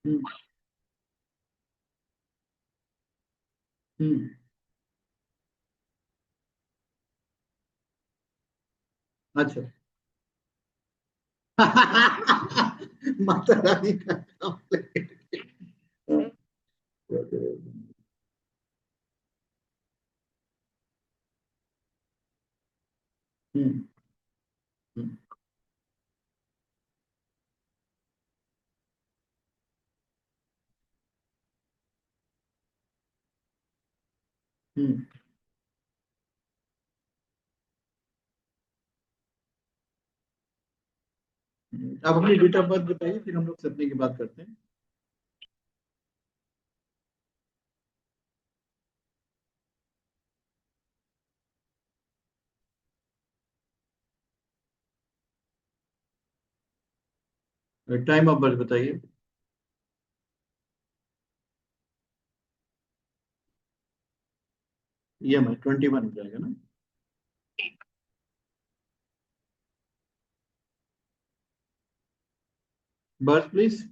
हम्म। हम्म। अच्छा। माता रानी का नाम लेके। हम्म। हम्म। हम्म। अब अपनी डेट ऑफ बर्थ बताइए, फिर हम लोग सपने की बात करते हैं। टाइम ऑफ बर्थ बताइए। EMI 21 हो जाएगा ना? Birth please.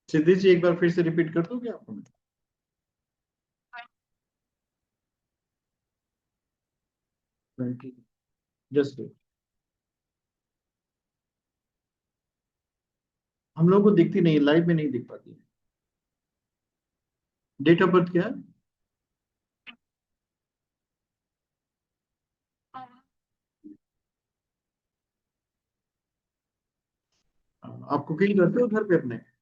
सिद्धि जी, एक बार फिर से रिपीट कर दोगे आप हमें? 20। जस्ट। हम लोगों को दिखती नहीं, लाइव में नहीं दिख पाती। डेट ऑफ बर्थ क्या है? आप कुकिंग करते हो घर पे अपने?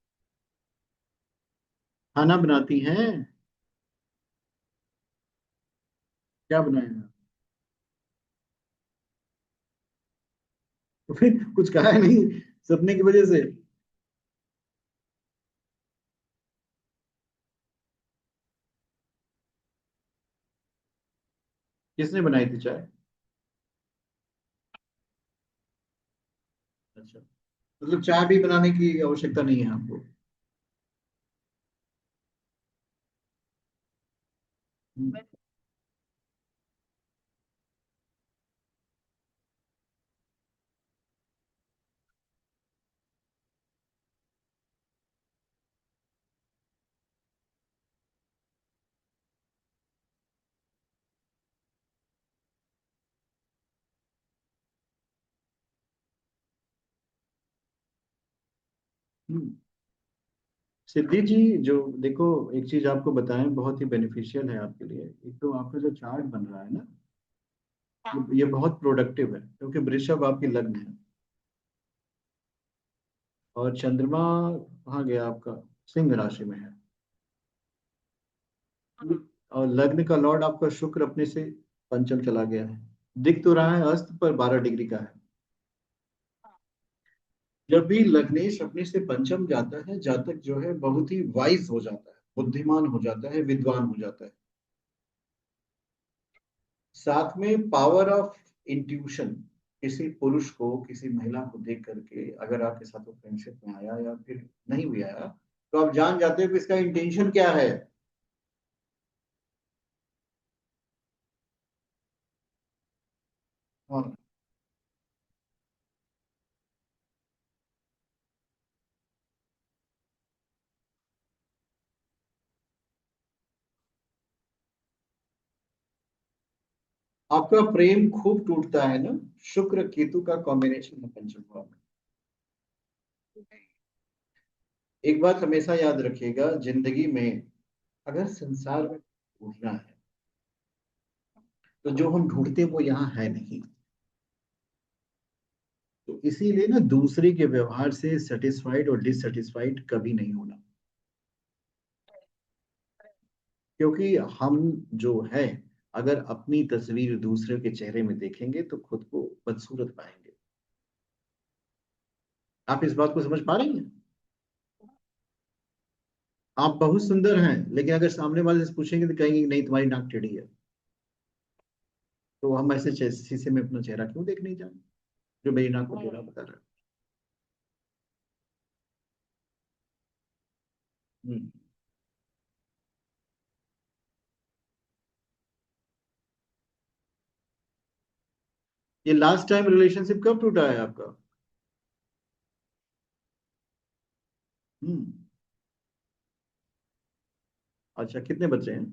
खाना बनाती हैं? क्या बनाया है? तो फिर कुछ कहा है नहीं सपने की वजह से? किसने बनाई थी चाय? अच्छा। मतलब चाय भी बनाने की आवश्यकता नहीं है आपको? हम्म। हम्म। सिद्धि जी, जो देखो, एक चीज आपको बताएं, बहुत ही बेनिफिशियल है आपके लिए। एक तो आपका जो चार्ट बन रहा है ना, ये बहुत प्रोडक्टिव है, क्योंकि वृषभ आपकी लग्न है। और चंद्रमा कहाँ गया आपका? सिंह राशि में है। और लग्न का लॉर्ड आपका शुक्र अपने से पंचम चला गया है। दिख तो रहा है अस्त पर 12 डिग्री का है। जब भी लग्नेश अपने से पंचम जाता है, जातक जो है बहुत ही वाइज हो जाता है, बुद्धिमान हो जाता है, विद्वान हो जाता है। साथ में पावर ऑफ इंट्यूशन। किसी पुरुष को, किसी महिला को देख करके अगर आपके साथ वो फ्रेंडशिप में आया या फिर नहीं भी आया, तो आप जान जाते हो कि इसका इंटेंशन क्या है। हाँ। आपका प्रेम खूब टूटता है ना? शुक्र केतु का कॉम्बिनेशन है पंचम भाव में। एक बात हमेशा याद रखिएगा जिंदगी में, अगर संसार में ढूंढना है, तो जो हम ढूंढते हैं वो यहाँ है नहीं। तो इसीलिए ना, दूसरे के व्यवहार से सेटिस्फाइड और डिससेटिस्फाइड कभी नहीं होना। क्योंकि हम जो है, अगर अपनी तस्वीर दूसरे के चेहरे में देखेंगे तो खुद को बदसूरत पाएंगे। आप इस बात को समझ पा रही हैं? आप बहुत सुंदर हैं, लेकिन अगर सामने वाले से पूछेंगे तो कहेंगे कि नहीं, तुम्हारी नाक टेढ़ी है। तो हम ऐसे शीशे में अपना चेहरा क्यों देख नहीं जाए, जो मेरी नाक को टेढ़ा बता रहा है। ये लास्ट टाइम रिलेशनशिप कब टूटा है आपका? हम्म। अच्छा, कितने बच्चे हैं?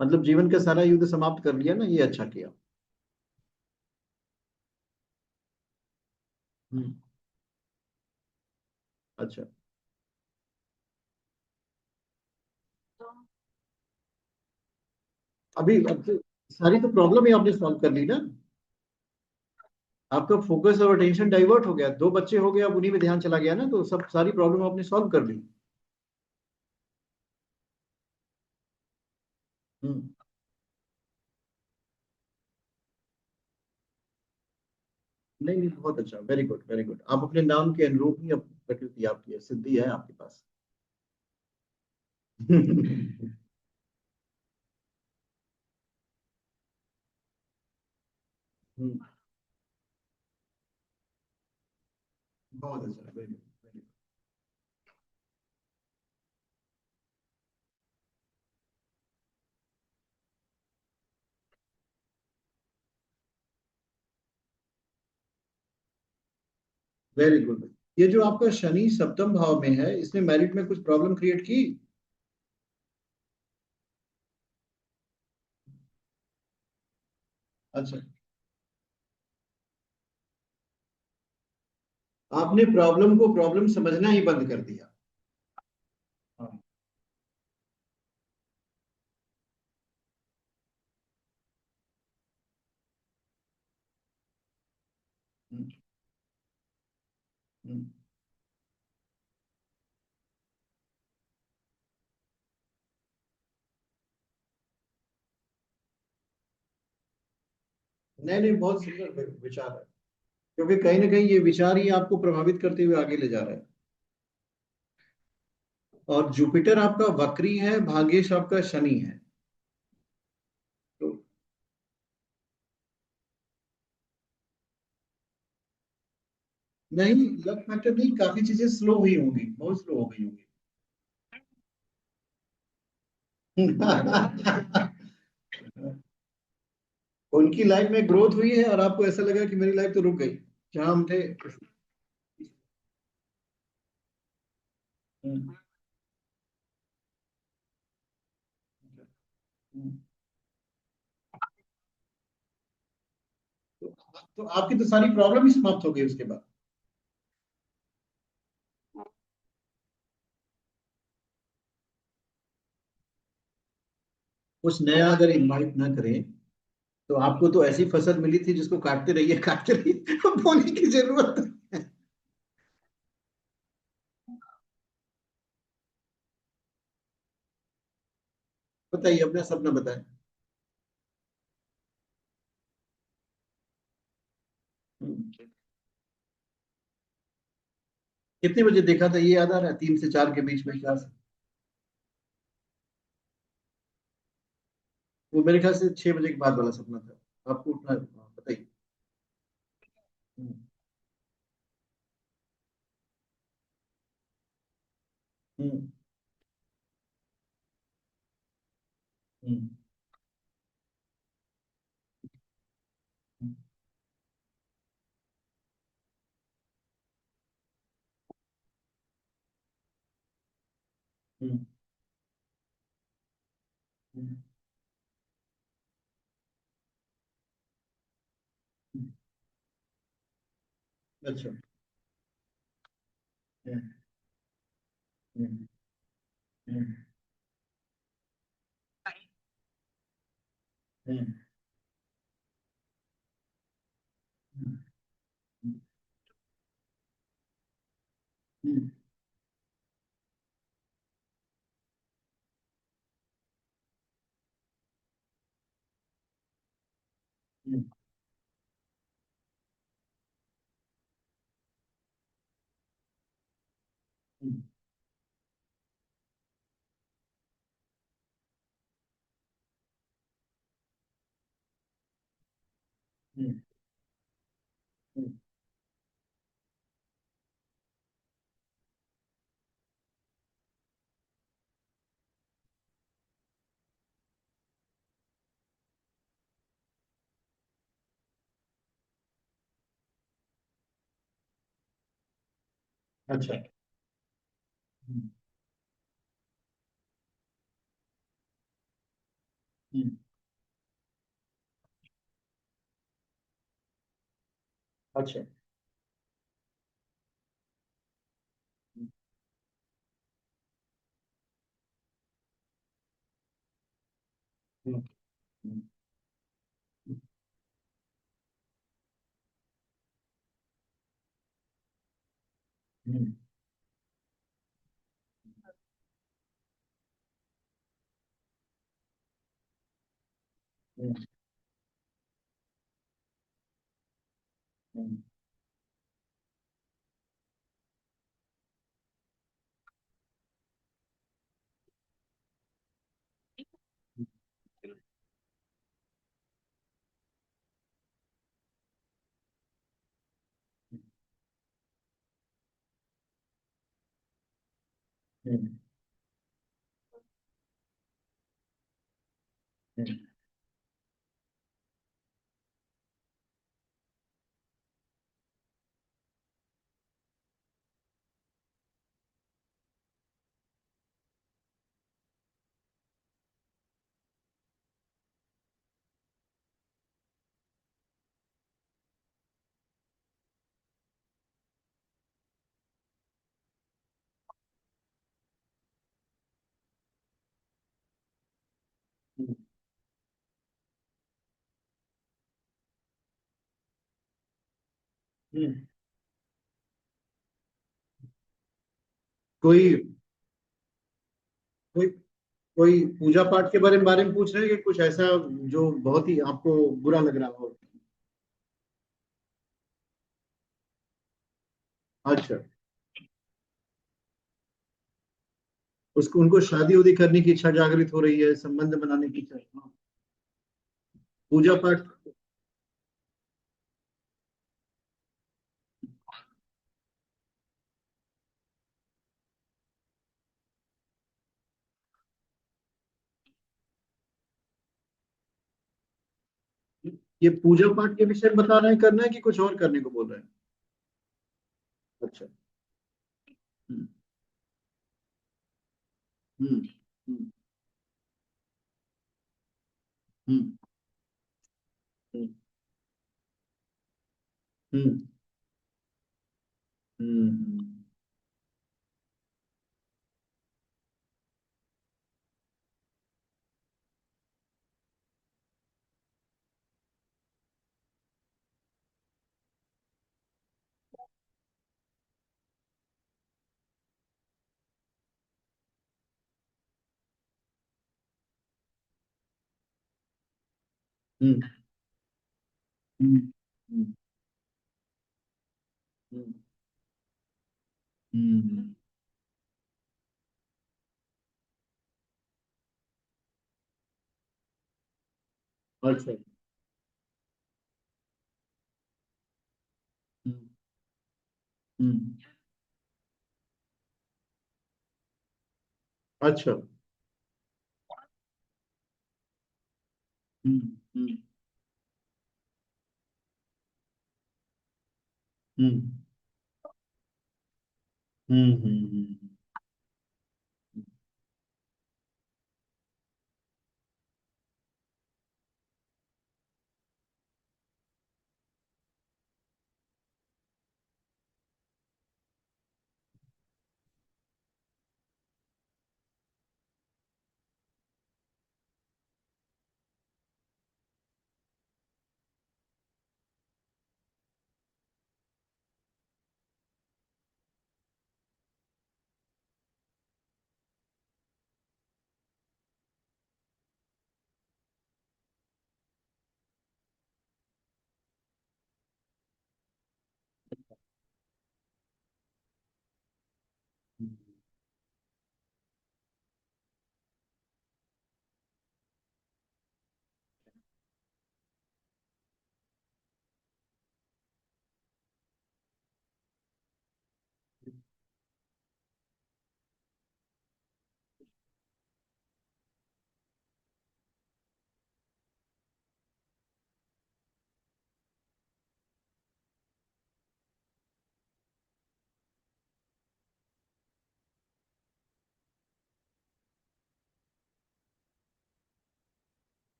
मतलब जीवन का सारा युद्ध समाप्त कर लिया ना, ये अच्छा किया। हम्म। अच्छा। अभी अब तो सारी तो प्रॉब्लम ही आपने सॉल्व कर ली ना। आपका फोकस और अटेंशन डाइवर्ट हो गया, दो बच्चे हो गए, अब उन्हीं में ध्यान चला गया ना, तो सब सारी प्रॉब्लम आपने सॉल्व कर ली। हम्म। नहीं नहीं, बहुत अच्छा, वेरी गुड वेरी गुड। आप अपने नाम के अनुरूप ही अब प्रकृति आपकी है, सिद्धि है आपके पास। हम्म। बहुत अच्छा, वेरी गुड। Very good. ये जो आपका शनि सप्तम भाव में है, इसने मैरिट में कुछ प्रॉब्लम क्रिएट की? अच्छा। आपने प्रॉब्लम को प्रॉब्लम समझना ही बंद कर दिया। हाँ। हम्म, हम्म। नहीं नहीं, बहुत सुंदर विचार है। क्योंकि कहीं ना कहीं ये विचार ही आपको प्रभावित करते हुए आगे ले जा रहा है। और जुपिटर आपका वक्री है, भाग्येश आपका शनि है। तो नहीं, लक फैक्टर नहीं, काफी चीजें स्लो हुई होंगी, बहुत स्लो हो गई होंगी। उनकी लाइफ में ग्रोथ हुई है और आपको ऐसा लगा कि मेरी लाइफ तो रुक गई जहां हम थे। हम्म, हम्म। तो आपकी तो सारी प्रॉब्लम ही समाप्त हो गई उसके बाद। कुछ नया अगर इनवाइट ना करें, तो आपको तो ऐसी फसल मिली थी जिसको काटते रहिए, बोने की जरूरत नहीं है। बताइए, अपना सपना बताएं। हम्म। कितने बजे देखा था, ये याद आ रहा है? 3 से 4 के बीच में क्या? वो मेरे ख्याल से 6 बजे के बाद वाला सपना था, आपको उठना है। हाँ, बताइए। हम्म, हम्म, हम्म, हम्म, हम्म, हम्म। अच्छा। हम्म, हम्म, हम्म, हम्म, हम्म, हम्म, हम्म, हम्म, हम्म, हम्म, अच्छा। हम्म, हम्म, अच्छा। हम्म, हम्म, हम्म, हम्म, हम्म, हम्म, हम्म, हम्म, हम्म, हम्म। कोई कोई कोई पूजा पाठ के बारे में पूछ रहे हैं कि कुछ ऐसा जो बहुत ही आपको बुरा लग रहा हो? अच्छा। उसको उनको शादी उदी करने की इच्छा जागृत हो रही है, संबंध बनाने की इच्छा। हाँ, पूजा पाठ। ये पूजा पाठ के विषय में बता रहे हैं करना है कि कुछ और करने को बोल रहे हैं? अच्छा। हम्म, हम्म, हम्म, हम्म, हम्म, हम्म, हम्म, हम्म, हम्म, हम्म, हम्म, अच्छा। हम्म, हम्म, अच्छा। हम्म, हम्म, हम्म, हम्म,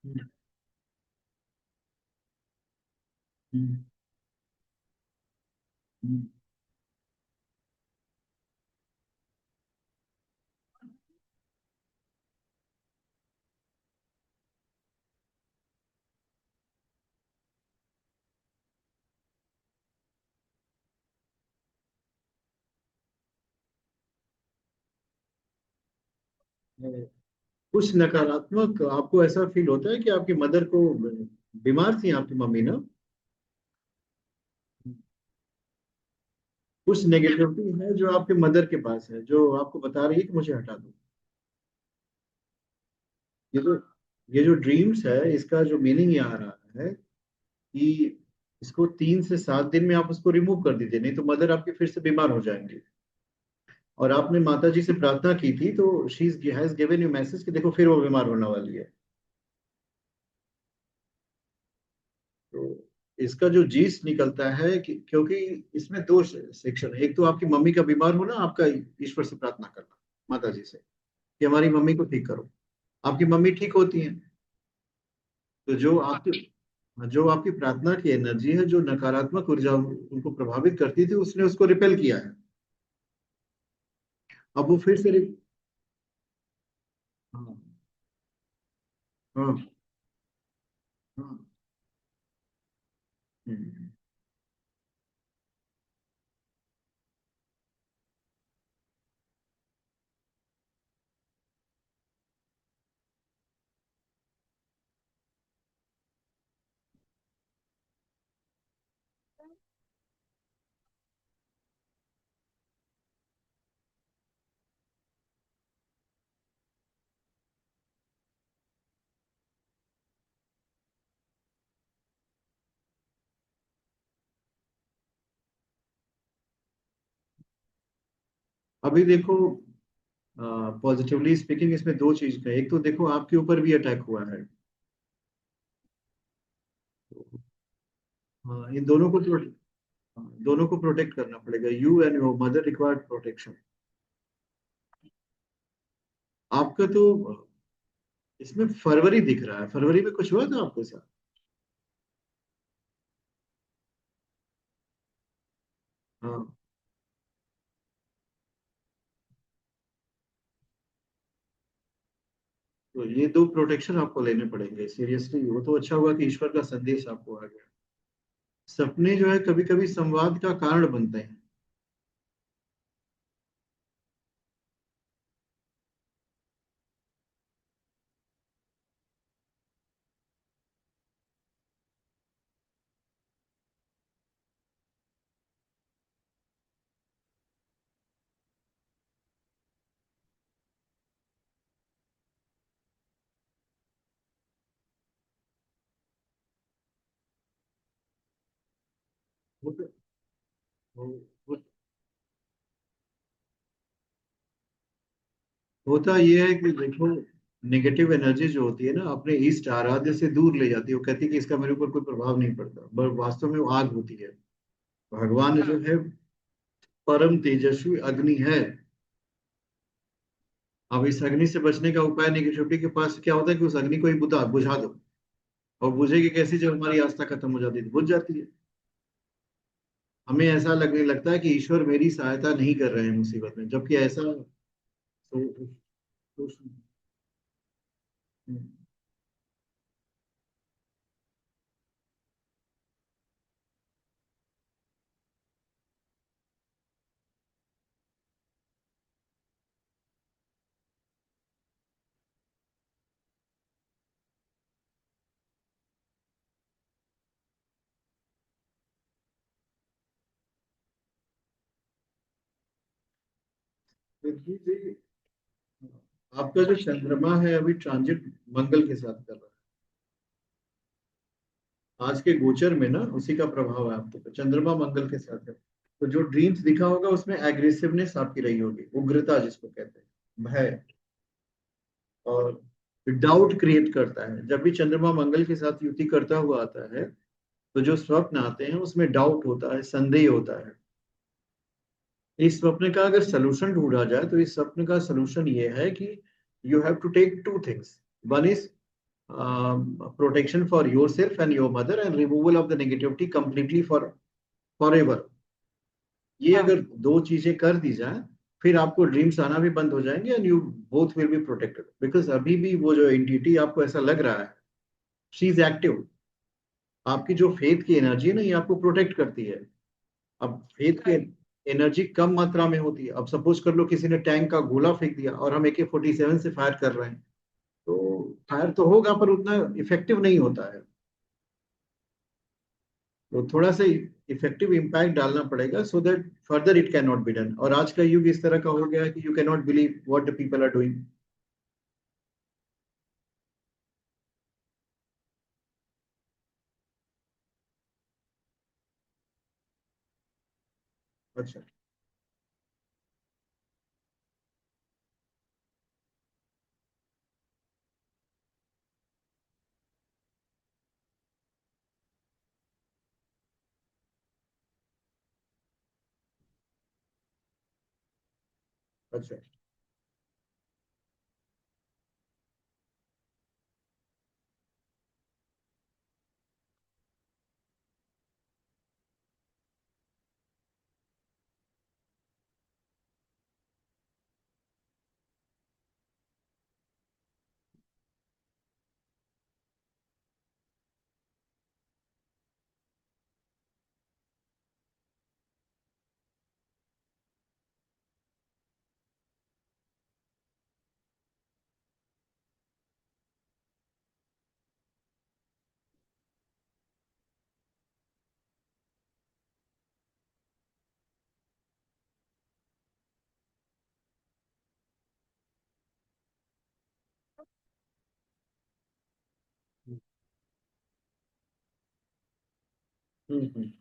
हम्म, हम्म, हम्म। कुछ नकारात्मक आपको ऐसा फील होता है कि आपकी मदर को बीमार थी आपकी मम्मी ना? कुछ नेगेटिविटी है जो आपके मदर के पास है जो आपको बता रही है कि मुझे हटा दो। ये जो ये जो ड्रीम्स है इसका जो मीनिंग ये आ रहा है कि इसको 3 से 7 दिन में आप उसको रिमूव कर दीजिए, नहीं तो मदर आपकी फिर से बीमार हो जाएंगी। और आपने माता जी से प्रार्थना की थी तो she has given you message कि देखो फिर वो बीमार होने वाली है। तो इसका जो जीस निकलता है कि क्योंकि इसमें दो सेक्शन है, एक तो आपकी मम्मी का बीमार होना, आपका ईश्वर से प्रार्थना करना माता जी से कि हमारी मम्मी को ठीक करो। आपकी मम्मी ठीक होती है तो जो आपकी प्रार्थना की एनर्जी है, जो नकारात्मक ऊर्जा उनको प्रभावित करती थी, उसने उसको रिपेल किया है। अब वो फिर से हाँ, हाँ, हाँ, हम्म। अभी देखो, पॉजिटिवली स्पीकिंग इसमें दो चीज का, एक तो देखो आपके ऊपर भी अटैक हुआ है। हाँ, इन दोनों को प्रोटेक्ट करना पड़ेगा। You and your mother required protection. आपका तो इसमें फरवरी दिख रहा है, फरवरी में कुछ हुआ था आपके साथ? हाँ, तो ये दो प्रोटेक्शन आपको लेने पड़ेंगे सीरियसली। वो तो अच्छा हुआ कि ईश्वर का संदेश आपको आ गया। सपने जो है कभी कभी संवाद का कारण बनते हैं। वो तो- वो- होता ये है कि देखो, नेगेटिव एनर्जी जो होती है ना, अपने इष्ट आराध्य से दूर ले जाती है। वो कहती है कि इसका मेरे ऊपर कोई प्रभाव नहीं पड़ता, पर वास्तव में वो आग होती है। भगवान जो है परम तेजस्वी अग्नि है। अब इस अग्नि से बचने का उपाय नेगेटिविटी के पास क्या होता है कि उस अग्नि को ही बुझा दो। और बुझेगी कैसी? जब हमारी आस्था खत्म हो जाती है तो बुझ जाती है। हमें ऐसा लगने लगता है कि ईश्वर मेरी सहायता नहीं कर रहे हैं मुसीबत में, जबकि ऐसा तो, पृथ्वी से आपका जो चंद्रमा है अभी ट्रांजिट मंगल के साथ कर रहा है आज के गोचर में ना, उसी का प्रभाव है आपके ऊपर, चंद्रमा मंगल के साथ है। तो जो ड्रीम्स दिखा होगा उसमें एग्रेसिवनेस आपकी रही होगी, उग्रता जिसको कहते हैं, भय, और डाउट क्रिएट करता है। जब भी चंद्रमा मंगल के साथ युति करता हुआ आता है तो जो स्वप्न आते हैं उसमें डाउट होता है, संदेह होता है। इस स्वप्न का अगर सोल्यूशन ढूंढा जाए तो इस स्वप्न का सोल्यूशन ये है कि you have to take two things. One is protection for yourself and your mother and removal of the negativity completely forever. ये हाँ। अगर दो चीजें कर दी जाए फिर आपको ड्रीम्स आना भी बंद हो जाएंगे and you both will be protected. Because अभी भी वो जो एंटिटी आपको ऐसा लग रहा है, शी इज एक्टिव। आपकी जो फेथ की एनर्जी है ना, ये आपको प्रोटेक्ट करती है। अब फेथ की राइट। एनर्जी कम मात्रा में होती है। अब सपोज कर लो किसी ने टैंक का गोला फेंक दिया और हम AK-47 से फायर कर रहे हैं, तो फायर तो होगा पर उतना इफेक्टिव नहीं होता है। तो थोड़ा सा इफेक्टिव इम्पैक्ट डालना पड़ेगा so that further it can not be done. और आज का युग इस तरह का हो गया है कि you can not believe what the people are doing. अच्छा। अच्छा। हम्म।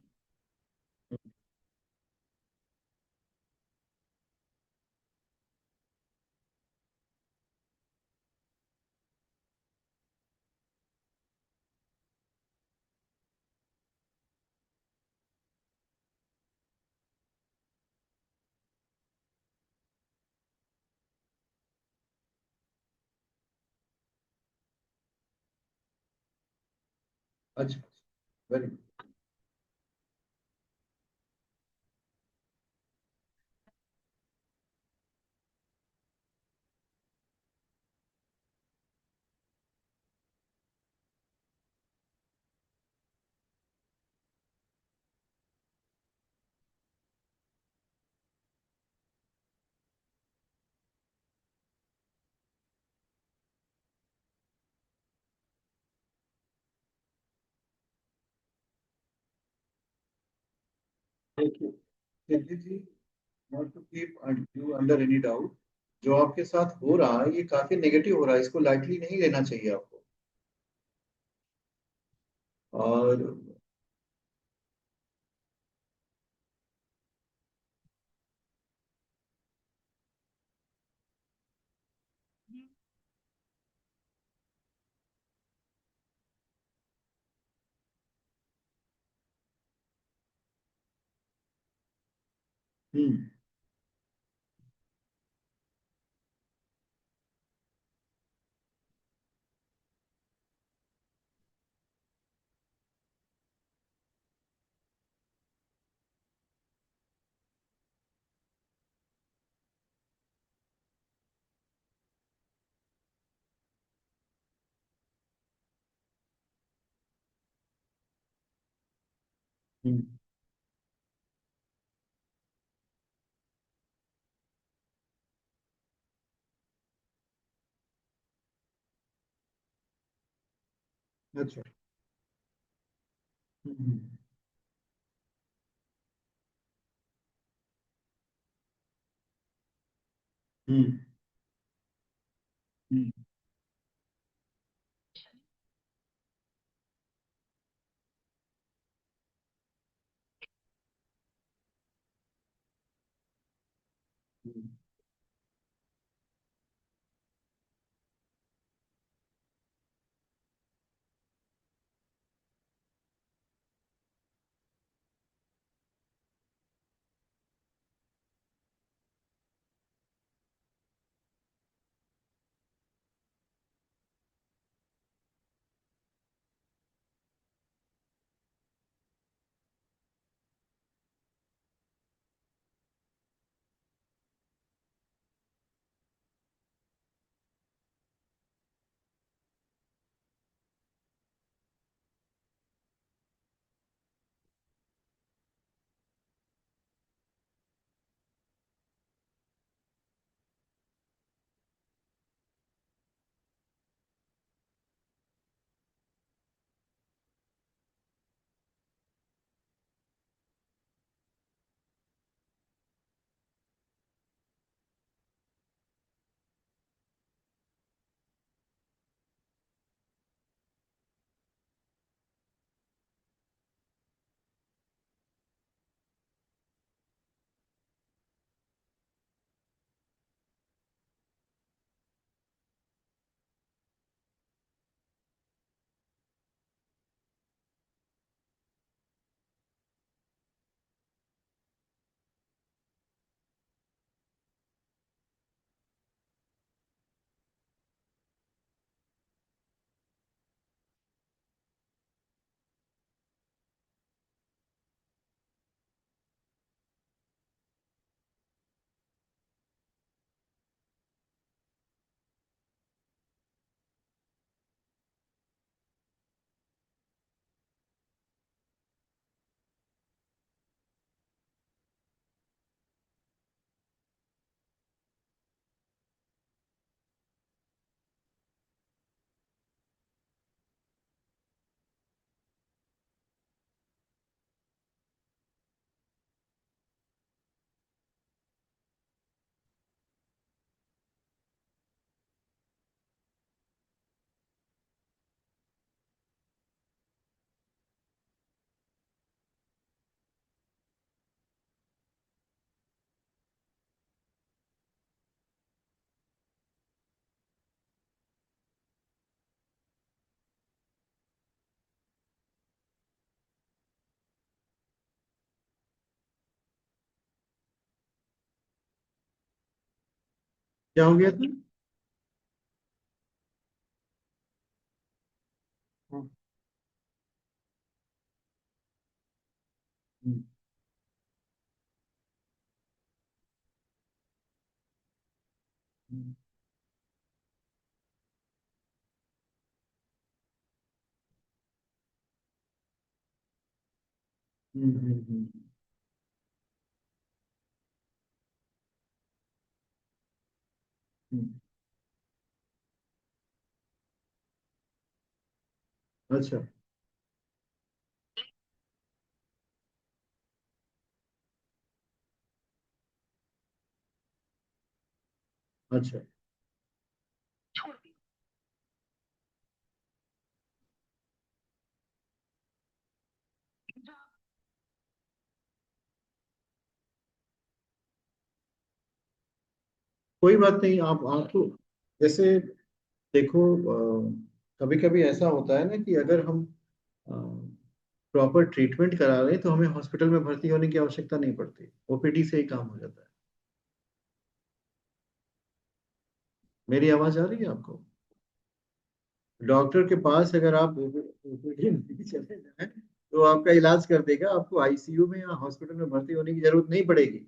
अच्छा। Very good. देखिए Siddhi ji, not to keep you under any doubt, जो आपके साथ हो रहा है ये काफी नेगेटिव हो रहा है, इसको लाइटली नहीं लेना चाहिए आपको। और हम्म। हम्म। अच्छा। हम्म। हम्म। हम्म। हम्म। क्या हो गया था? हाँ। हम्म। हम्म। हम्म। हम्म। अच्छा। अच्छा। कोई बात नहीं, आप आपको जैसे देखो, कभी कभी ऐसा होता है ना कि अगर हम प्रॉपर ट्रीटमेंट करा रहे हैं तो हमें हॉस्पिटल में भर्ती होने की आवश्यकता नहीं पड़ती, ओपीडी से ही काम हो जाता है। मेरी आवाज आ रही है आपको? डॉक्टर के पास अगर आप ओपीडी में चले जाएं तो आपका इलाज कर देगा, आपको आईसीयू में या हॉस्पिटल में भर्ती होने की जरूरत नहीं पड़ेगी।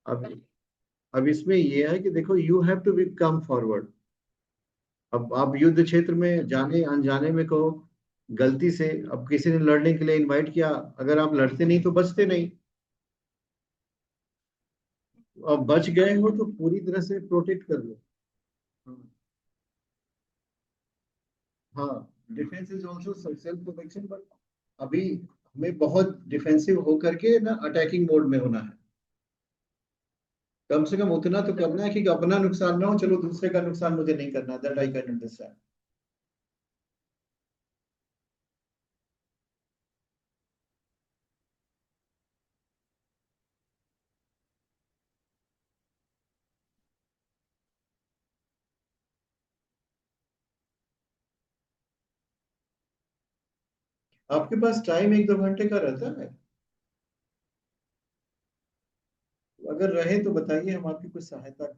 अब अब इसमें ये है कि देखो, you have to be come forward. अब आप युद्ध क्षेत्र में जाने अनजाने में कहो, गलती से अब किसी ने लड़ने के लिए इनवाइट किया, अगर आप लड़ते नहीं तो बचते नहीं। अब बच गए हो तो पूरी तरह से प्रोटेक्ट कर लो। हाँ। हाँ, defence is also self protection, but अभी हमें बहुत डिफेंसिव होकर के ना अटैकिंग मोड में होना है। कम से कम उतना तो करना है कि अपना नुकसान ना हो, चलो दूसरे का नुकसान मुझे नहीं करना, दैट आई कैन अंडरस्टैंड। आपके पास टाइम 1-2 घंटे का रहता है? अगर रहे तो बताइए, हम आपकी कुछ सहायता करें।